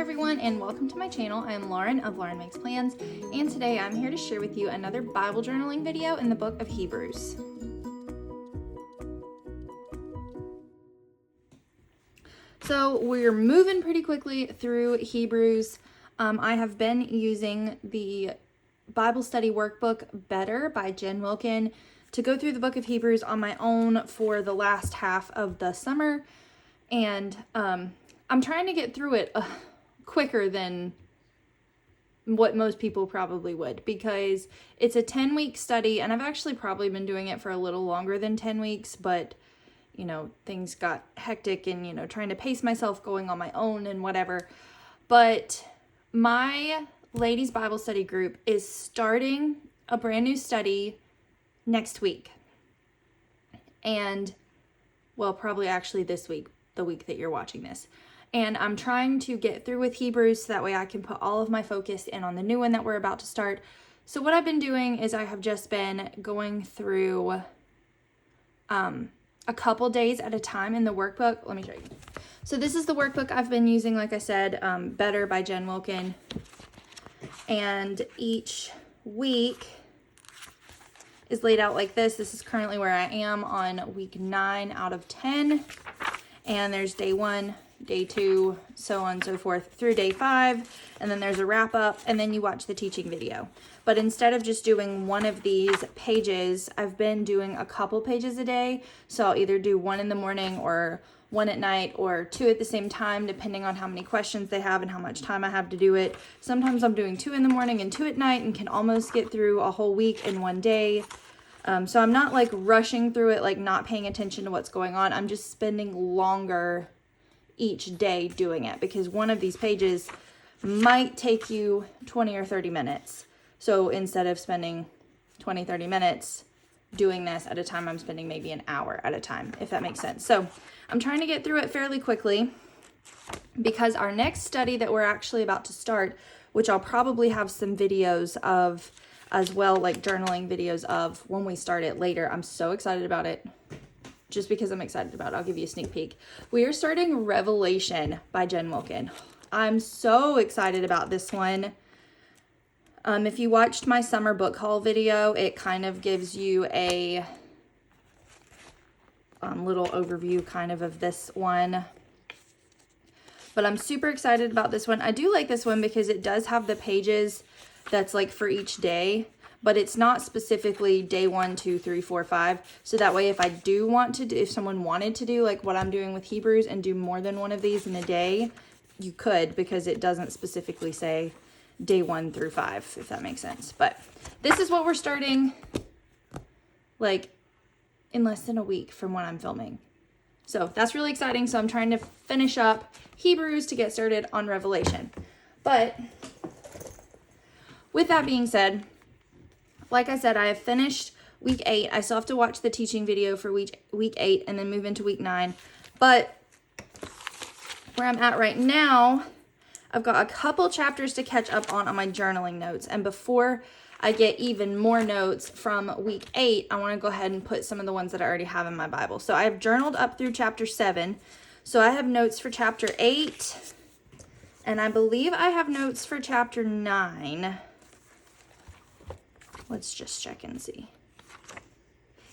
everyone, and welcome to my channel. I am Lauren of Lauren Makes Plans, and today I'm here to share with you another Bible journaling video in the book of Hebrews. So we're moving pretty quickly through Hebrews. I have been using the Bible study workbook Better by Jen Wilkin to go through the book of Hebrews on my own for the last half of the summer, and I'm trying to get through it quicker than what most people probably would, because it's a 10-week study, and I've actually probably been doing it for a little longer than 10 weeks, but you know, things got hectic and, you know, trying to pace myself going on my own and whatever. But my ladies Bible study group is starting a brand new study next week. And, well, probably actually this week, the week that you're watching this. And I'm trying to get through with Hebrews so that way I can put all of my focus in on the new one that we're about to start. So what I've been doing is I have just been going through a couple days at a time in the workbook. Let me show you. So this is the workbook I've been using, like I said, Better by Jen Wilkin. And each week is laid out like this. This is currently where I am on week 9 out of 10. And there's day 1, day 2, so on and so forth through day 5. And then there's a wrap up, and then you watch the teaching video. But instead of just doing one of these pages, I've been doing a couple pages a day. So I'll either do one in the morning or one at night or 2 at the same time, depending on how many questions they have and how much time I have to do it. Sometimes I'm doing 2 in the morning and 2 at night and can almost get through a whole week in one day. So I'm not like rushing through it, like not paying attention to what's going on. I'm just spending longer each day doing it, because one of these pages might take you 20 or 30 minutes. So instead of spending 20, 30 minutes doing this at a time, I'm spending maybe an hour at a time, if that makes sense. So I'm trying to get through it fairly quickly, because our next study that we're actually about to start, which I'll probably have some videos of as well, like journaling videos of when we start it later. I'm so excited about it. Just because I'm excited about it, I'll give you a sneak peek. We are starting Revelation by Jen Wilkin. I'm so excited about this one. If you watched my summer book haul video, it kind of gives you a little overview kind of this one. But I'm super excited about this one. I do like this one because it does have the pages that's like for each day, but it's not specifically day 1, 2, 3, 4, 5. So that way, if I do want to do, if someone wanted to do like what I'm doing with Hebrews and do more than one of these in a day, you could, because it doesn't specifically say day 1 through 5, if that makes sense. But this is what we're starting like in less than a week from when I'm filming. So that's really exciting. So I'm trying to finish up Hebrews to get started on Revelation. But with that being said, like I said, I have finished week 8. I still have to watch the teaching video for week 8 and then move into week 9. But where I'm at right now, I've got a couple chapters to catch up on my journaling notes. And before I get even more notes from week 8, I want to go ahead and put some of the ones that I already have in my Bible. So I have journaled up through chapter 7. So I have notes for chapter 8. And I believe I have notes for chapter 9. Let's just check and see.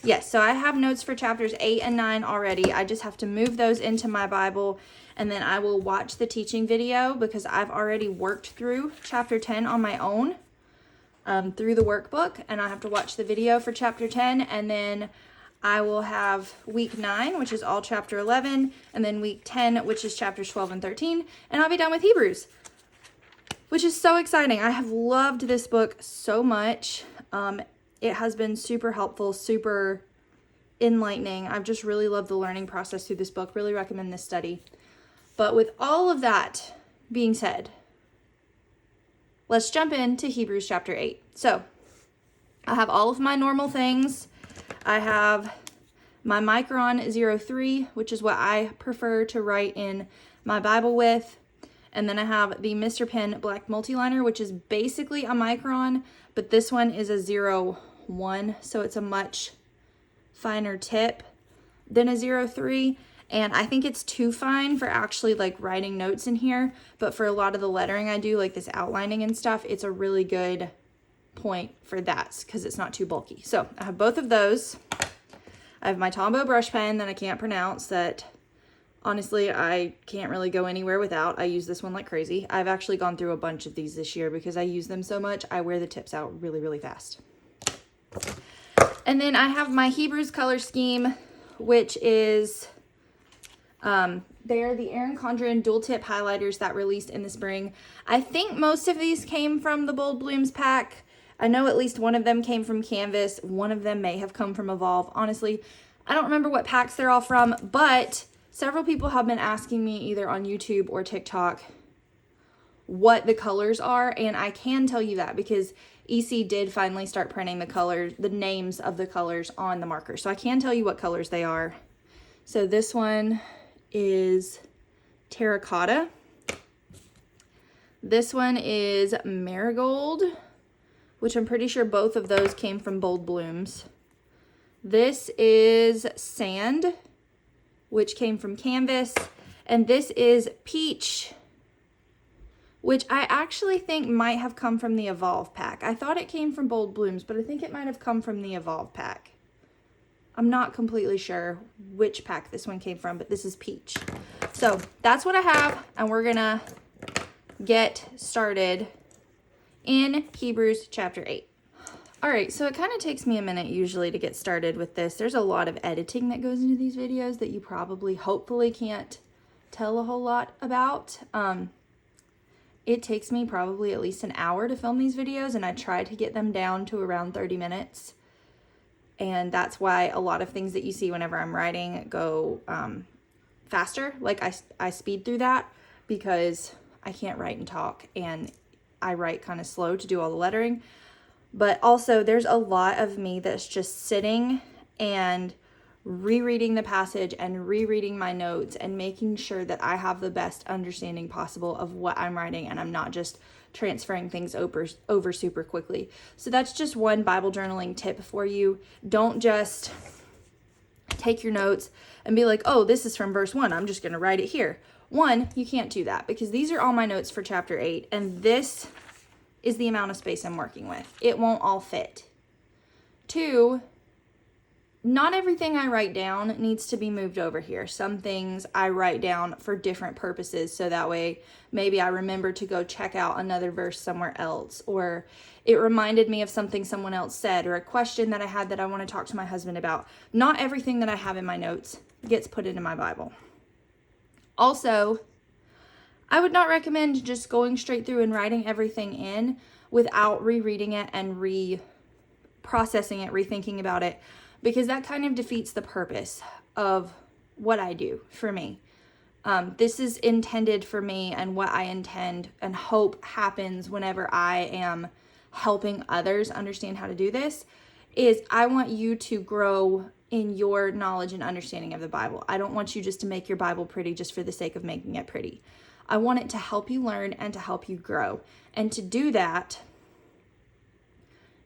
Yes, so I have notes for chapters 8 and 9 already. I just have to move those into my Bible, and then I will watch the teaching video, because I've already worked through chapter 10 on my own through the workbook, and I have to watch the video for chapter 10, and then I will have week 9, which is all chapter 11, and then week 10, which is chapters 12 and 13, and I'll be done with Hebrews, which is so exciting. I have loved this book so much. It has been super helpful, super enlightening. I've just really loved the learning process through this book. Really recommend this study. But with all of that being said, let's jump into Hebrews chapter 8. So I have all of my normal things. I have my Micron 03, which is what I prefer to write in my Bible with. And then I have the Mr. Pen Black Multiliner, which is basically a Micron, but this one is a 01, so it's a much finer tip than a 03. And I think it's too fine for actually like writing notes in here, but for a lot of the lettering I do, like this outlining and stuff, it's a really good point for that because it's not too bulky. So I have both of those. I have my Tombow brush pen that I can't pronounce that honestly I can't really go anywhere without. I use this one like crazy. I've actually gone through a bunch of these this year because I use them so much. I wear the tips out really, really fast. And then I have my Hebrews color scheme, which is they are the Erin Condren dual tip highlighters that released in the spring. I think most of these came from the Bold Blooms pack. I know at least one of them came from Canvas. One of them may have come from Evolve. Honestly, I don't remember what packs they're all from, but several people have been asking me either on YouTube or TikTok what the colors are, and I can tell you that because EC did finally start printing the colors, the names of the colors on the marker. So I can tell you what colors they are. So this one is terracotta. This one is marigold, which I'm pretty sure both of those came from Bold Blooms. This is sand, which came from Canvas. And this is peach, which I actually think might have come from the Evolve pack. I thought it came from Bold Blooms, but I think it might have come from the Evolve pack. I'm not completely sure which pack this one came from, but this is peach. So that's what I have, and we're gonna get started in Hebrews chapter 8. All right, so it kind of takes me a minute usually to get started with this. There's a lot of editing that goes into these videos that you probably, hopefully can't tell a whole lot about. It takes me probably at least an hour to film these videos, and I try to get them down to around 30 minutes. And that's why a lot of things that you see whenever I'm writing go faster. Like I speed through that because I can't write and talk, and I write kind of slow to do all the lettering. But also there's a lot of me that's just sitting and rereading the passage and rereading my notes and making sure that I have the best understanding possible of what I'm writing, and I'm not just transferring things over super quickly. So that's just one Bible journaling tip for you. Don't just take your notes and be like, oh, this is from verse 1, I'm just going to write it here. One, you can't do that because these are all my notes for chapter 8, and this is the amount of space I'm working with. It won't all fit. Two, not everything I write down needs to be moved over here. Some things I write down for different purposes, so that way maybe I remember to go check out another verse somewhere else, or it reminded me of something someone else said, or a question that I had that I want to talk to my husband about. Not everything that I have in my notes gets put into my Bible. Also, I would not recommend just going straight through and writing everything in without rereading it and processing it, rethinking about it, because that kind of defeats the purpose of what I do for me. This is intended for me, and what I intend and hope happens whenever I am helping others understand how to do this is I want you to grow in your knowledge and understanding of the Bible. I don't want you just to make your Bible pretty just for the sake of making it pretty. I want it to help you learn and to help you grow. And to do that,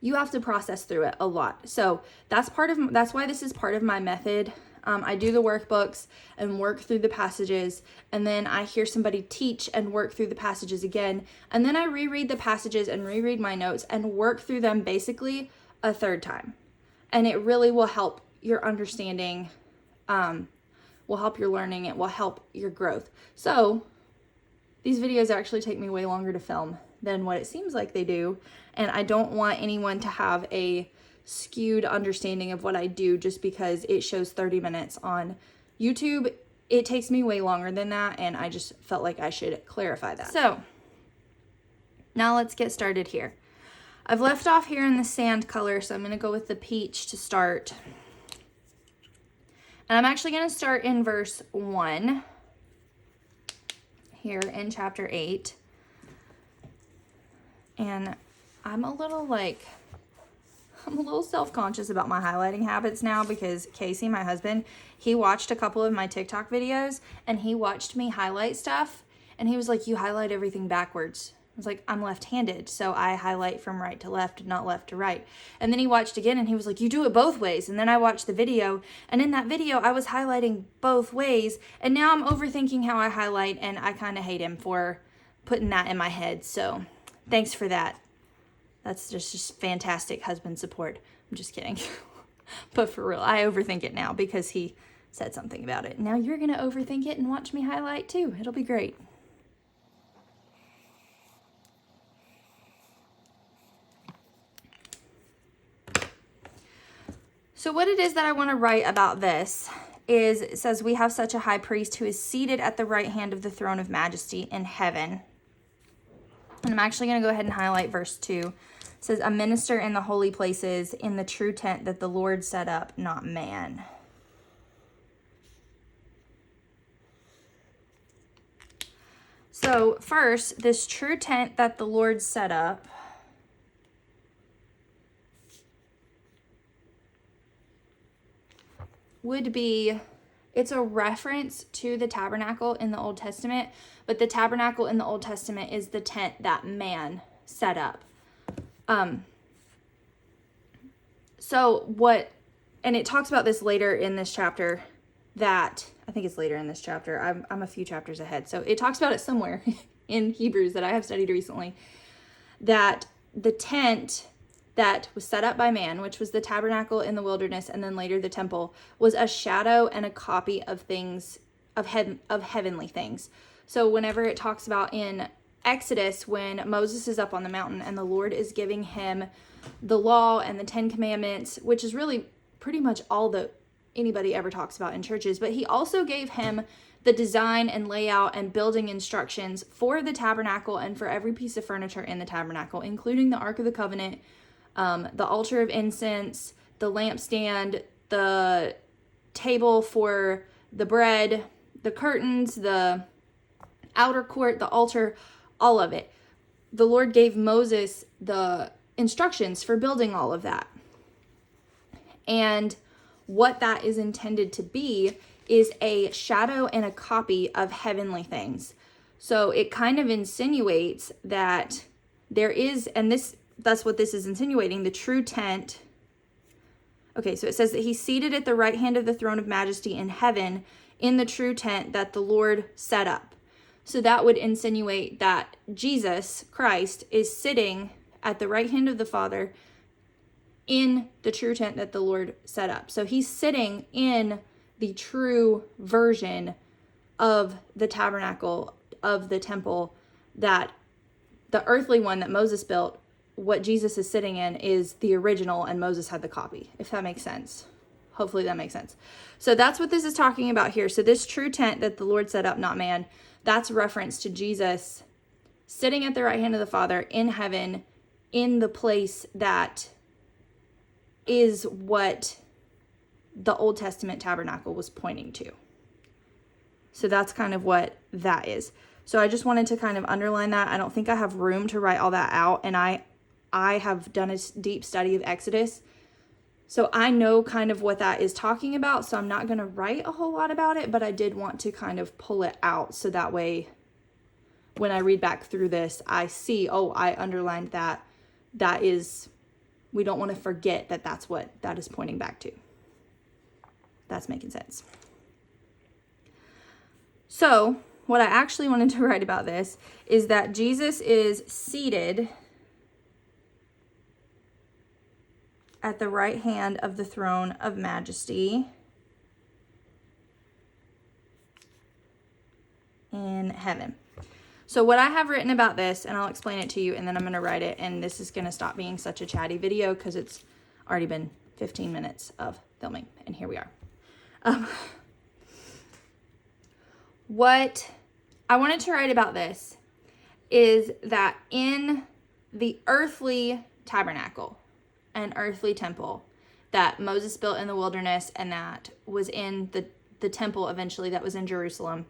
you have to process through it a lot. So that's why this is part of my method. I do the workbooks and work through the passages, and then I hear somebody teach and work through the passages again, and then I reread the passages and reread my notes and work through them basically a third time. And it really will help your understanding, will help your learning, it will help your growth. So these videos actually take me way longer to film than what it seems like they do, and I don't want anyone to have a skewed understanding of what I do just because it shows 30 minutes on YouTube. It takes me way longer than that, and I just felt like I should clarify that. So now let's get started here. I've left off here in the sand color, so I'm going to go with the peach to start. And I'm actually going to start in verse 1 here in chapter 8. And I'm a little self-conscious about my highlighting habits now because Casey, my husband, he watched a couple of my TikTok videos and he watched me highlight stuff and he was like, you highlight everything backwards. was like, I'm left-handed, so I highlight from right to left, not left to right. And then he watched again and he was like, you do it both ways. And then I watched the video, and in that video I was highlighting both ways, and now I'm overthinking how I highlight, and I kind of hate him for putting that in my head. So thanks for that. That's just fantastic husband support. I'm just kidding. But for real, I overthink it now because he said something about it. Now you're going to overthink it and watch me highlight too. It'll be great. So what it is that I want to write about this is, it says, we have such a high priest who is seated at the right hand of the throne of majesty in heaven. And I'm actually going to go ahead and highlight verse 2. It says, a minister in the holy places, in the true tent that the Lord set up, not man. So first, this true tent that the Lord set up would be, it's a reference to the tabernacle in the Old Testament, but the tabernacle in the Old Testament is the tent that man set up. So what, and it talks about this later in this chapter, that, I think it's later in this chapter, I'm a few chapters ahead, so it talks about it somewhere in Hebrews that I have studied recently, that the tent that was set up by man, which was the tabernacle in the wilderness and then later the temple, was a shadow and a copy of things, of heavenly things. So whenever it talks about in Exodus, when Moses is up on the mountain and the Lord is giving him the law and the 10 commandments, which is really pretty much all that anybody ever talks about in churches, but he also gave him the design and layout and building instructions for the tabernacle and for every piece of furniture in the tabernacle, including the Ark of the Covenant, the altar of incense, the lampstand, the table for the bread, the curtains, the outer court, the altar, all of it. The Lord gave Moses the instructions for building all of that. And what that is intended to be is a shadow and a copy of heavenly things. So it kind of insinuates that there is, and that's what this is insinuating, the true tent. Okay, so it says that he's seated at the right hand of the throne of majesty in heaven in the true tent that the Lord set up. So that would insinuate that Jesus Christ is sitting at the right hand of the Father in the true tent that the Lord set up. So he's sitting in the true version of the tabernacle, of the temple, that the earthly one that Moses built, what Jesus is sitting in is the original, and Moses had the copy, if that makes sense. Hopefully that makes sense. So that's what this is talking about here. So this true tent that the Lord set up, not man, that's reference to Jesus sitting at the right hand of the Father in heaven, in the place that is what the Old Testament tabernacle was pointing to. So that's kind of what that is. So I just wanted to kind of underline that. I don't think I have room to write all that out, and I have done a deep study of Exodus, so I know kind of what that is talking about, so I'm not going to write a whole lot about it, but I did want to kind of pull it out so that way when I read back through this, I see, oh, I underlined that. That is, we don't want to forget that that's what that is pointing back to. That's making sense. So what I actually wanted to write about this is that Jesus is seated at the right hand of the throne of majesty in heaven. So what I have written about this, and I'll explain it to you, and then I'm going to write it, and this is going to stop being such a chatty video because it's already been 15 minutes of filming, and here we are. What I wanted to write about this is that in the earthly tabernacle, an earthly temple that Moses built in the wilderness and that was in the temple eventually that was in Jerusalem,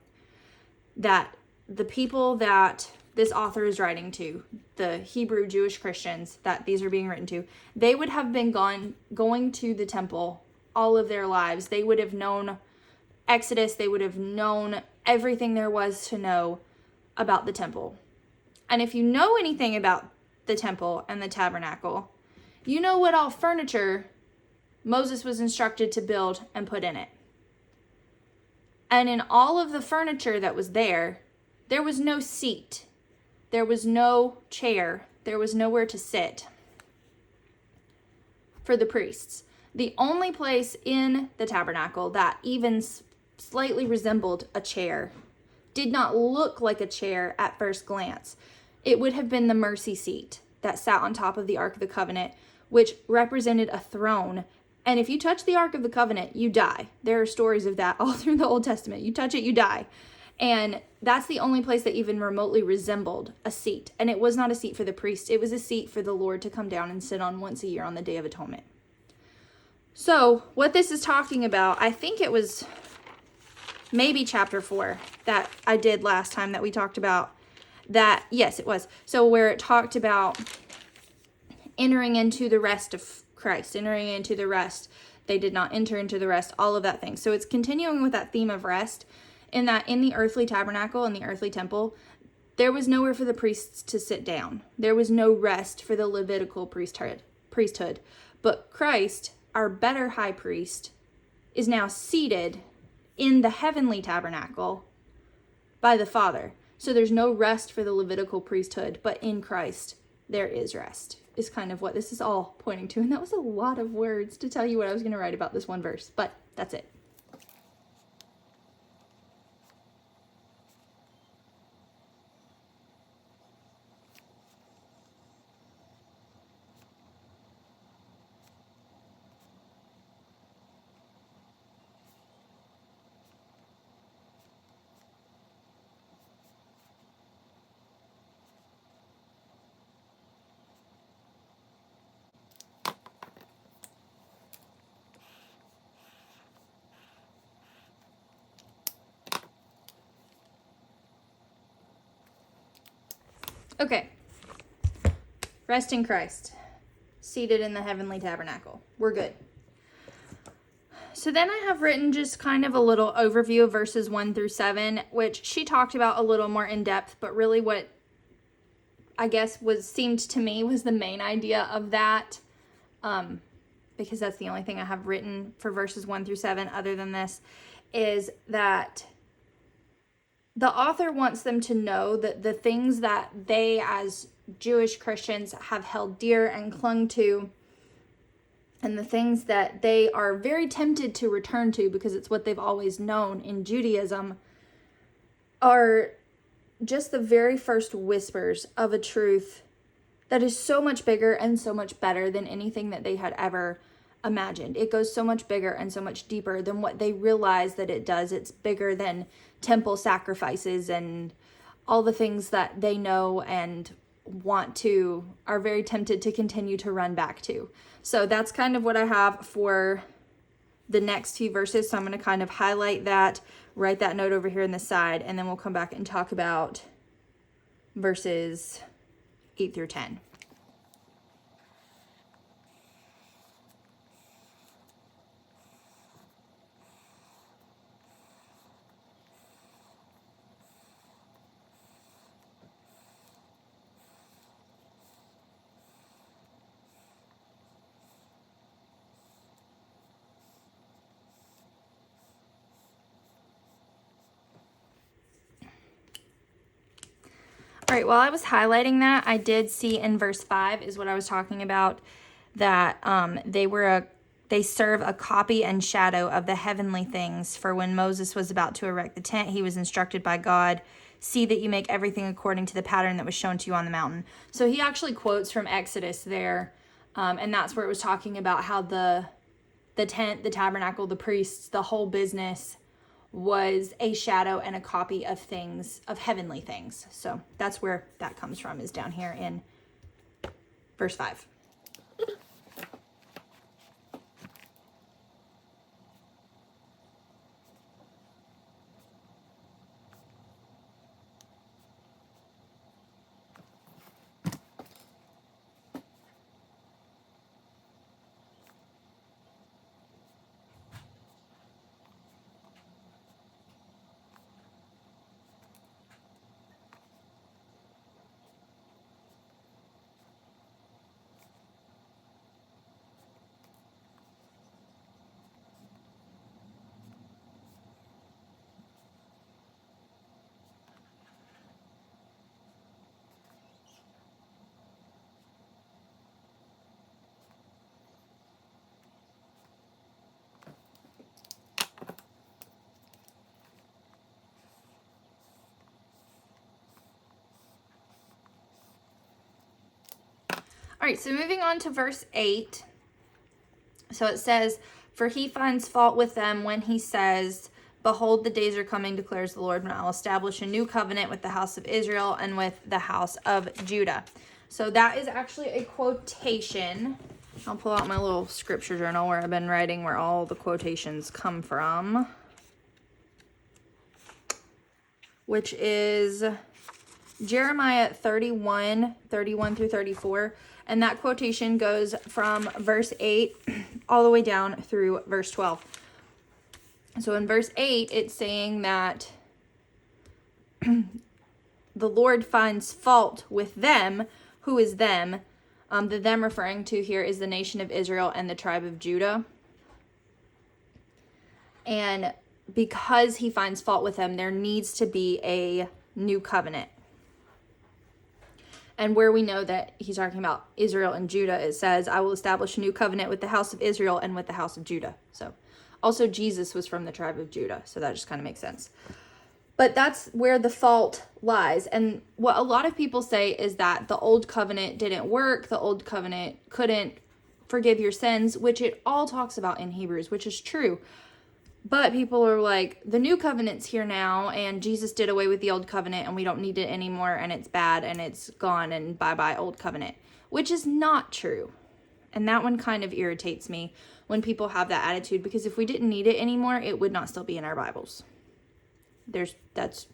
that the people that this author is writing to, the Hebrew Jewish Christians that these are being written to, they would have been going to the temple all of their lives. They would have known Exodus. They would have known everything there was to know about the temple. And if you know anything about the temple and the tabernacle, you know what all furniture Moses was instructed to build and put in it. And in all of the furniture that was there was no seat. There was no chair. There was nowhere to sit for the priests. The only place in the tabernacle that even slightly resembled a chair, did not look like a chair at first glance. It would have been the mercy seat that sat on top of the Ark of the Covenant, which represented a throne. And if you touch the Ark of the Covenant, you die. There are stories of that all through the Old Testament. You touch it, you die. And that's the only place that even remotely resembled a seat. And it was not a seat for the priest. It was a seat for the Lord to come down and sit on once a year on the Day of Atonement. So what this is talking about, I think it was maybe chapter 4 that I did last time that we talked about that. Yes, it was. So where it talked about entering into the rest of Christ, entering into the rest. They did not enter into the rest, all of that thing. So it's continuing with that theme of rest, in that in the earthly tabernacle, in the earthly temple, there was nowhere for the priests to sit down. There was no rest for the Levitical priesthood. But Christ, our better high priest, is now seated in the heavenly tabernacle by the Father. So there's no rest for the Levitical priesthood, but in Christ there is rest, is kind of what this is all pointing to. And that was a lot of words to tell you what I was going to write about this one verse, but that's it. Okay. Rest in Christ, seated in the heavenly tabernacle. We're good. So then I have written just kind of a little overview of verses 1 through 7, which she talked about a little more in depth, but really what I guess seemed to me was the main idea of that, because that's the only thing I have written for verses 1 through 7 other than this, is that the author wants them to know that the things that they as Jewish Christians have held dear and clung to, and the things that they are very tempted to return to because it's what they've always known in Judaism, are just the very first whispers of a truth that is so much bigger and so much better than anything that they had ever imagined. It goes so much bigger and so much deeper than what they realize that it does. It's bigger than temple sacrifices and all the things that they know and are very tempted to continue to run back to. So that's kind of what I have for the next few verses. So I'm going to kind of highlight that, write that note over here in the side, and then we'll come back and talk about verses 8 through 10. All right, while I was highlighting that, I did see in verse 5 is what I was talking about, that they serve a copy and shadow of the heavenly things. For when Moses was about to erect the tent, he was instructed by God, see that you make everything according to the pattern that was shown to you on the mountain. So he actually quotes from Exodus there, and that's where it was talking about how the tent, the tabernacle, the priests, the whole business was a shadow and a copy of things, of heavenly things. So that's where that comes from, is down here in verse 5. All right, so moving on to verse 8. So it says, "For he finds fault with them when he says, 'Behold, the days are coming, declares the Lord, when I'll establish a new covenant with the house of Israel and with the house of Judah.'" So that is actually a quotation. I'll pull out my little scripture journal where I've been writing where all the quotations come from, which is Jeremiah 31 through 34. And that quotation goes from verse 8 all the way down through verse 12. So in verse 8, it's saying that the Lord finds fault with them. Who is them? The them referring to here is the nation of Israel and the tribe of Judah. And because he finds fault with them, there needs to be a new covenant. And where we know that he's talking about Israel and Judah, it says, "I will establish a new covenant with the house of Israel and with the house of Judah." So also Jesus was from the tribe of Judah. So that just kind of makes sense. But that's where the fault lies. And what a lot of people say is that the old covenant didn't work. The old covenant couldn't forgive your sins, which it all talks about in Hebrews, which is true. But people are like, the new covenant's here now, and Jesus did away with the old covenant, and we don't need it anymore, and it's bad, and it's gone, and bye-bye old covenant, which is not true. And that one kind of irritates me when people have that attitude, because if we didn't need it anymore, it would not still be in our Bibles. That's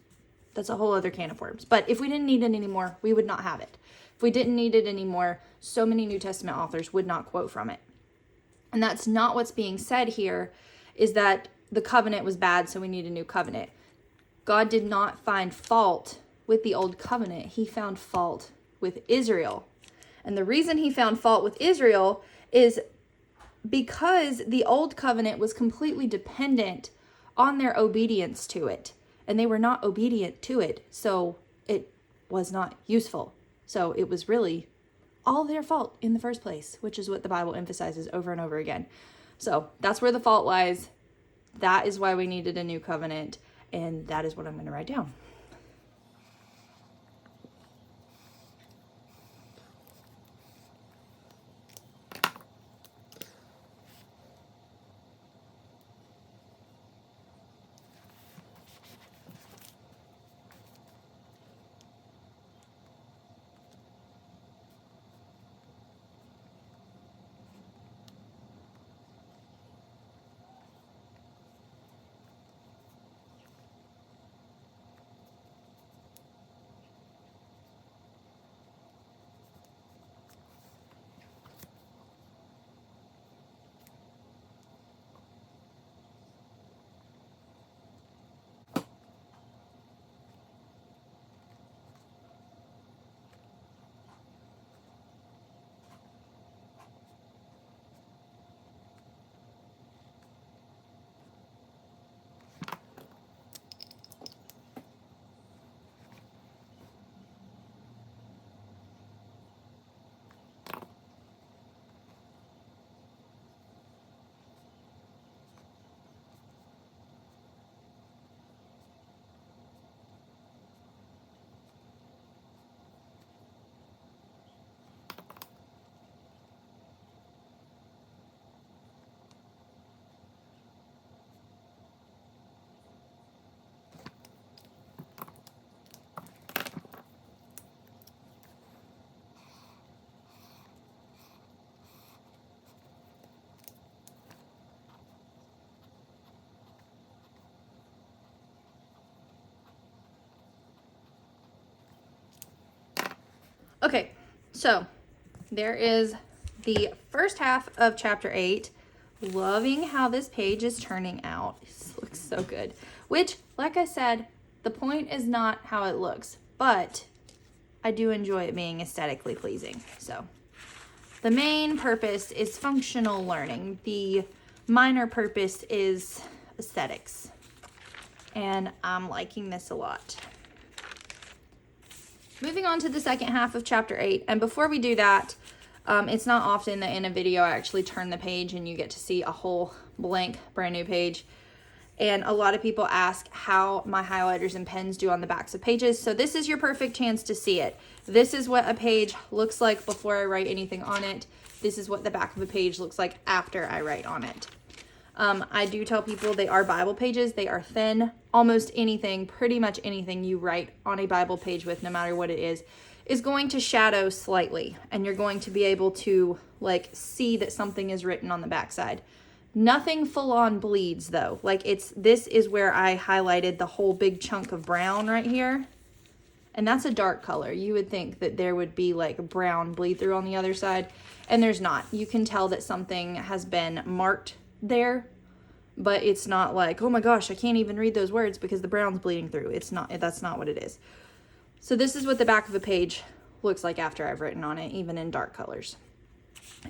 a whole other can of worms. But if we didn't need it anymore, we would not have it. If we didn't need it anymore, so many New Testament authors would not quote from it. And that's not what's being said here, is that the covenant was bad, so we need a new covenant. God did not find fault with the old covenant. He found fault with Israel. And the reason he found fault with Israel is because the old covenant was completely dependent on their obedience to it. And they were not obedient to it, so it was not useful. So it was really all their fault in the first place, which is what the Bible emphasizes over and over again. So that's where the fault lies. That is why we needed a new covenant, and that is what I'm going to write down. Okay, so there is the first half of chapter 8. Loving how this page is turning out. This looks so good. Which, like I said, the point is not how it looks, but I do enjoy it being aesthetically pleasing. So the main purpose is functional learning. The minor purpose is aesthetics. And I'm liking this a lot. Moving on to the second half of chapter 8. And before we do that, it's not often that in a video I actually turn the page and you get to see a whole blank brand new page. And a lot of people ask how my highlighters and pens do on the backs of pages. So this is your perfect chance to see it. This is what a page looks like before I write anything on it. This is what the back of a page looks like after I write on it. I do tell people they are Bible pages. They are thin. Almost anything, pretty much anything you write on a Bible page with, no matter what it is going to shadow slightly. And you're going to be able to like see that something is written on the backside. Nothing full on bleeds though. Like this is where I highlighted the whole big chunk of brown right here. And that's a dark color. You would think that there would be like brown bleed through on the other side. And there's not. You can tell that something has been marked there, but it's not like, oh my gosh, I can't even read those words because the brown's bleeding through. It's not, that's not what it is. So this is what the back of a page looks like after I've written on it, even in dark colors.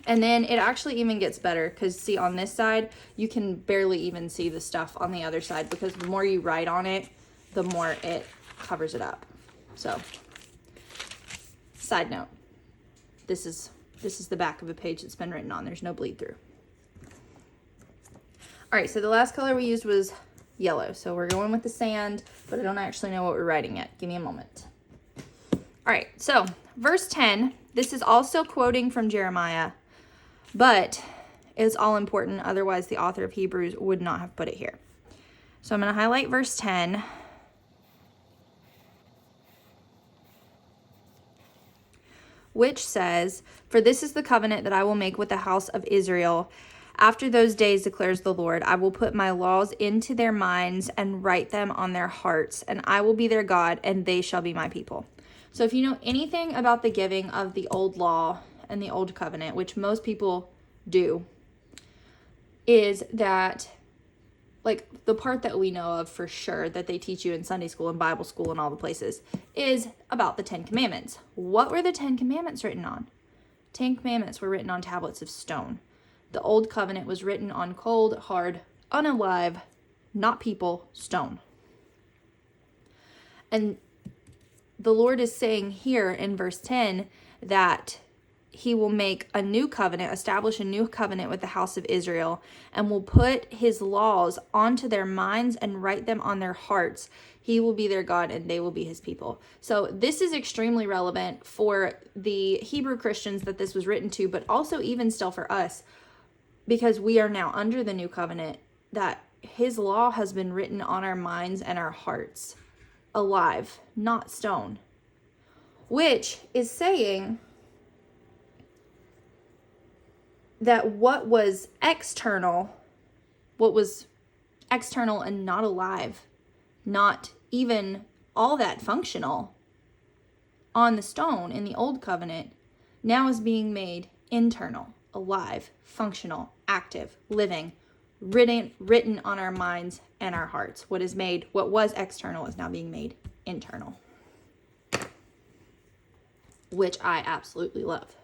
And then it actually even gets better because see on this side, you can barely even see the stuff on the other side because the more you write on it, the more it covers it up. So side note, this is the back of a page that's been written on. There's no bleed through. All right, so the last color we used was yellow. So we're going with the sand, but I don't actually know what we're writing yet. Give me a moment. All right, so verse 10, this is also quoting from Jeremiah, but it's all important. Otherwise, the author of Hebrews would not have put it here. So I'm going to highlight verse 10. Which says, "For this is the covenant that I will make with the house of Israel. After those days, declares the Lord, I will put my laws into their minds and write them on their hearts, and I will be their God, and they shall be my people." So if you know anything about the giving of the old law and the old covenant, which most people do, is that like the part that we know of for sure that they teach you in Sunday school and Bible school and all the places is about the 10 Commandments. What were the 10 Commandments written on? 10 Commandments were written on tablets of stone. The old covenant was written on cold, hard, unalive, not people, stone. And the Lord is saying here in verse 10 that he will make a new covenant, establish a new covenant with the house of Israel, and will put his laws onto their minds and write them on their hearts. He will be their God and they will be his people. So this is extremely relevant for the Hebrew Christians that this was written to, but also even still for us, because we are now under the new covenant, that his law has been written on our minds and our hearts, alive, not stone, which is saying that what was external and not alive, not even all that functional on the stone in the old covenant, now is being made internal, alive, functional, active, living, written on our minds and our hearts. What was external is now being made internal, which I absolutely love.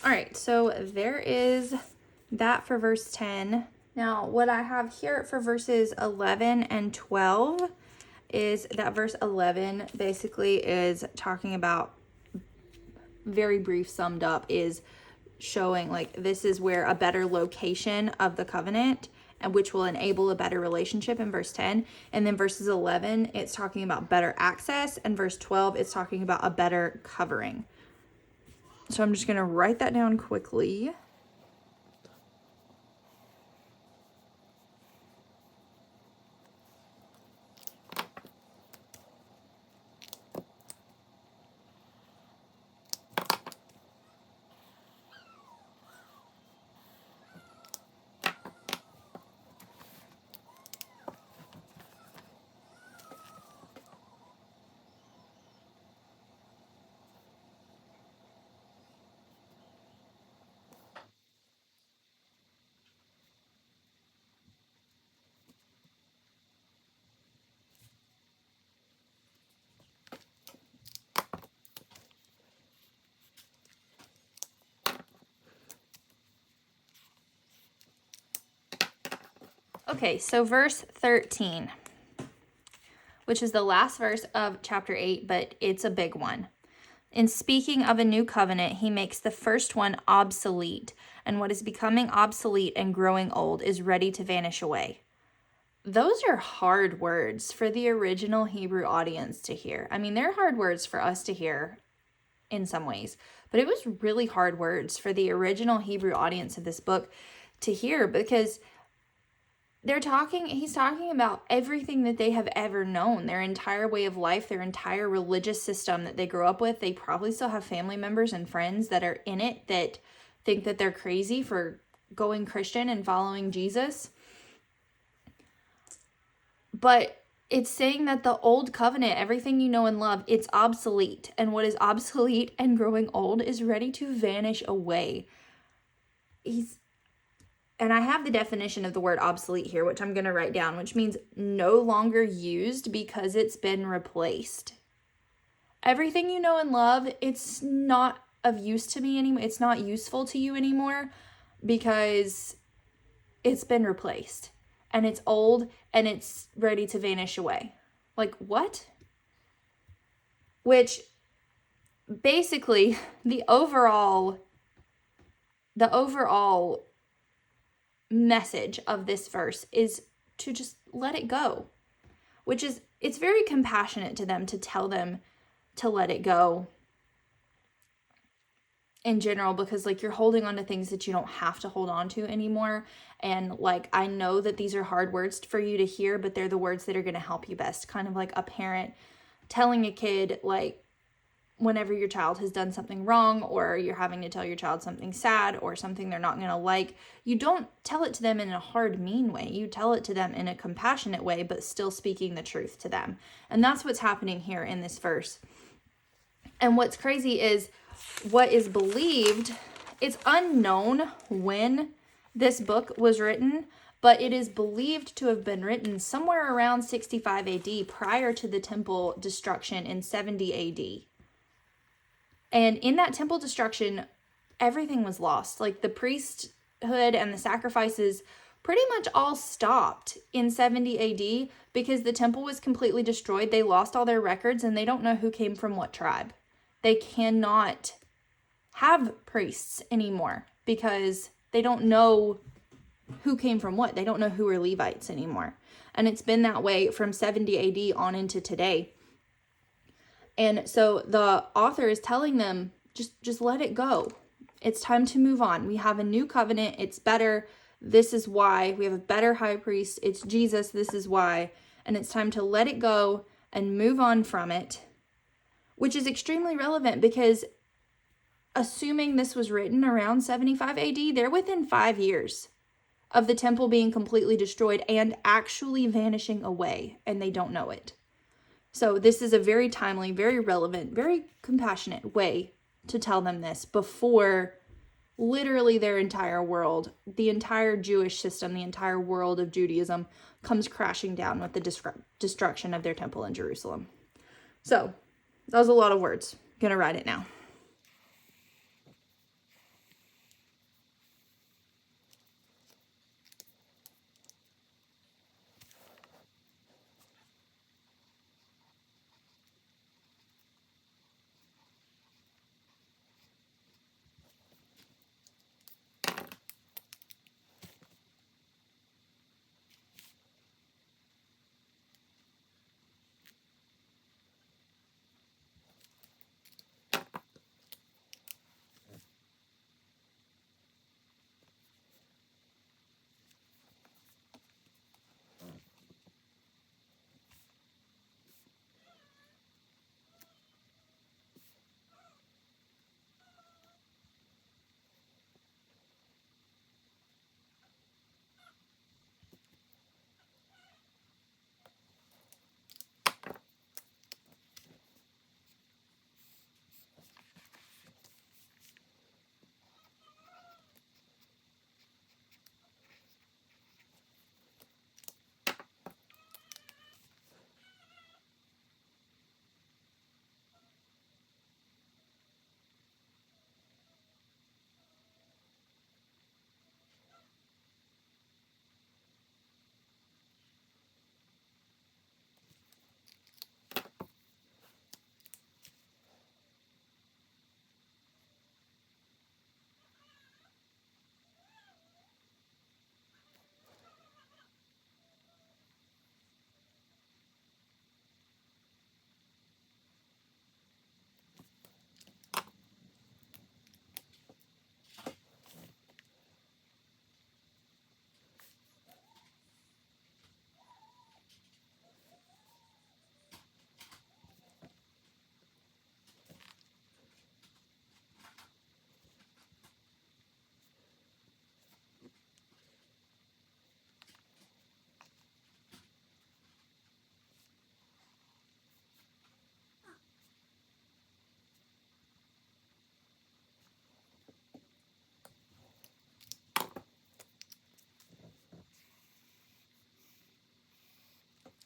All right, so there is that for verse 10. Now, what I have here for verses 11 and 12 is that verse 11 basically is talking about, very brief summed up, is showing like this is where a better location of the covenant and which will enable a better relationship in verse 10. And then verses 11, it's talking about better access, and verse 12, it's talking about a better covering. So I'm just going to write that down quickly. Okay, so verse 13, which is the last verse of chapter 8, but it's a big one. In speaking of a new covenant, he makes the first one obsolete, and what is becoming obsolete and growing old is ready to vanish away. Those are hard words for the original Hebrew audience to hear. I mean, they're hard words for us to hear in some ways, but it was really hard words for the original Hebrew audience of this book to hear, because he's talking about everything that they have ever known, their entire way of life, their entire religious system that they grew up with. They probably still have family members and friends that are in it that think that they're crazy for going Christian and following Jesus. But it's saying that the old covenant, everything you know and love, it's obsolete. And what is obsolete and growing old is ready to vanish away. And I have the definition of the word obsolete here, which I'm going to write down, which means no longer used because it's been replaced. Everything you know and love, it's not of use to me anymore. It's not useful to you anymore because it's been replaced. And it's old and it's ready to vanish away. Like, what? Which basically the overall message of this verse is to just let it go, which is, it's very compassionate to them to tell them to let it go in general, because like you're holding on to things that you don't have to hold on to anymore. And like, I know that these are hard words for you to hear, but they're the words that are going to help you best. Kind of like a parent telling a kid, like, whenever your child has done something wrong, or you're having to tell your child something sad or something they're not going to like, you don't tell it to them in a hard, mean way. You tell it to them in a compassionate way, but still speaking the truth to them. And that's what's happening here in this verse. And what's crazy is what is believed, it's unknown when this book was written, but it is believed to have been written somewhere around 65 AD, prior to the temple destruction in 70 AD. And in that temple destruction, everything was lost. Like the priesthood and the sacrifices pretty much all stopped in 70 AD because the temple was completely destroyed. They lost all their records and they don't know who came from what tribe. They cannot have priests anymore because they don't know who came from what. They don't know who are Levites anymore. And it's been that way from 70 AD on into today. And so the author is telling them, just let it go. It's time to move on. We have a new covenant. It's better. This is why. We have a better high priest. It's Jesus. This is why. And it's time to let it go and move on from it, which is extremely relevant because assuming this was written around 75 AD, they're within 5 years of the temple being completely destroyed and actually vanishing away, and they don't know it. So this is a very timely, very relevant, very compassionate way to tell them this before literally their entire world, the entire Jewish system, the entire world of Judaism comes crashing down with the destruction of their temple in Jerusalem. So that was a lot of words. I'm going to write it now.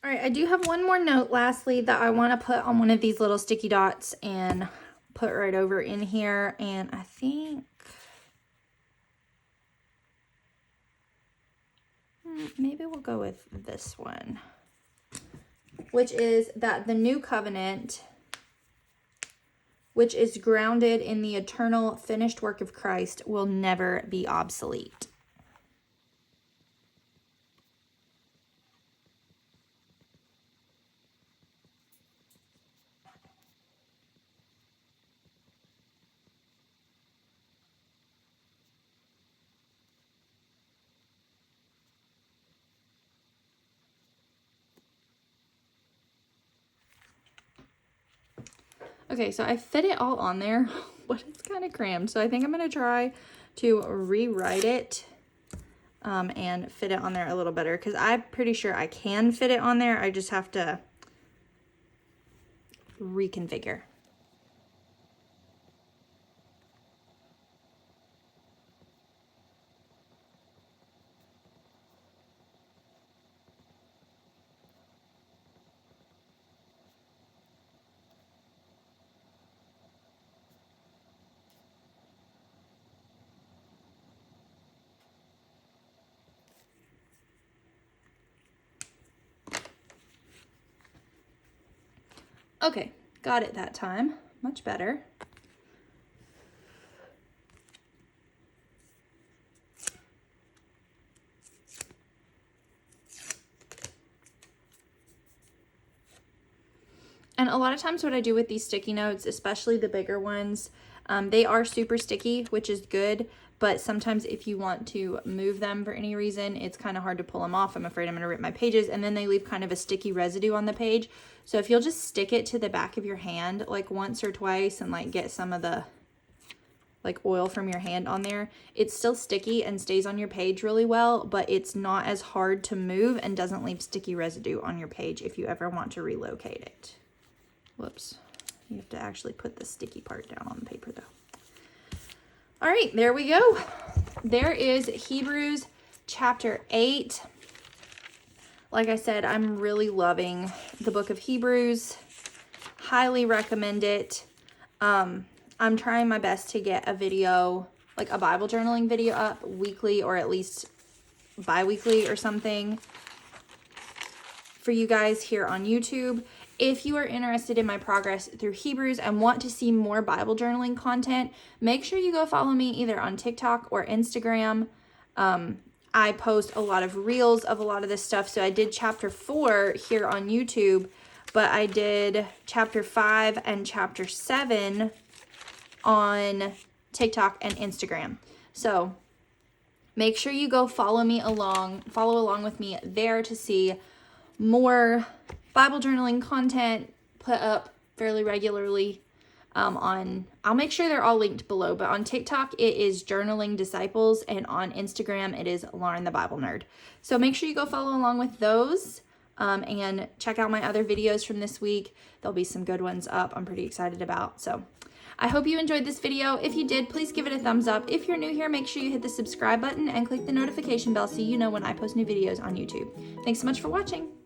All right, I do have one more note lastly that I want to put on one of these little sticky dots and put right over in here. And I think maybe we'll go with this one, which is that the new covenant, which is grounded in the eternal finished work of Christ, will never be obsolete. Okay, so I fit it all on there, but it's kind of crammed. So I think I'm going to try to rewrite it and fit it on there a little better, because I'm pretty sure I can fit it on there. I just have to reconfigure. Okay, got it that time. Much better. And a lot of times what I do with these sticky notes, especially the bigger ones, they are super sticky, which is good. But sometimes if you want to move them for any reason, it's kind of hard to pull them off. I'm afraid I'm going to rip my pages, and then they leave kind of a sticky residue on the page. So if you'll just stick it to the back of your hand like once or twice and like get some of the like oil from your hand on there, it's still sticky and stays on your page really well, but it's not as hard to move and doesn't leave sticky residue on your page if you ever want to relocate it. Whoops. You have to actually put the sticky part down on the paper though. All right, there we go. There is Hebrews chapter 8. Like I said, I'm really loving the book of Hebrews. Highly recommend it. I'm trying my best to get a video, like a Bible journaling video up weekly, or at least bi-weekly or something for you guys here on YouTube. If you are interested in my progress through Hebrews and want to see more Bible journaling content, make sure you go follow me either on TikTok or Instagram. I post a lot of reels of a lot of this stuff. So I did chapter 4 here on YouTube, but I did chapter 5 and chapter 7 on TikTok and Instagram. So make sure you go follow along with me there to see more Bible journaling content put up fairly regularly. I'll make sure they're all linked below, but on TikTok it is Journaling Disciples, and on Instagram it is Lauren the Bible Nerd. So make sure you go follow along with those, and check out my other videos from this week. There'll be some good ones up I'm pretty excited about. So I hope you enjoyed this video. If you did, please give it a thumbs up. If you're new here, make sure you hit the subscribe button and click the notification bell so you know when I post new videos on YouTube. Thanks so much for watching.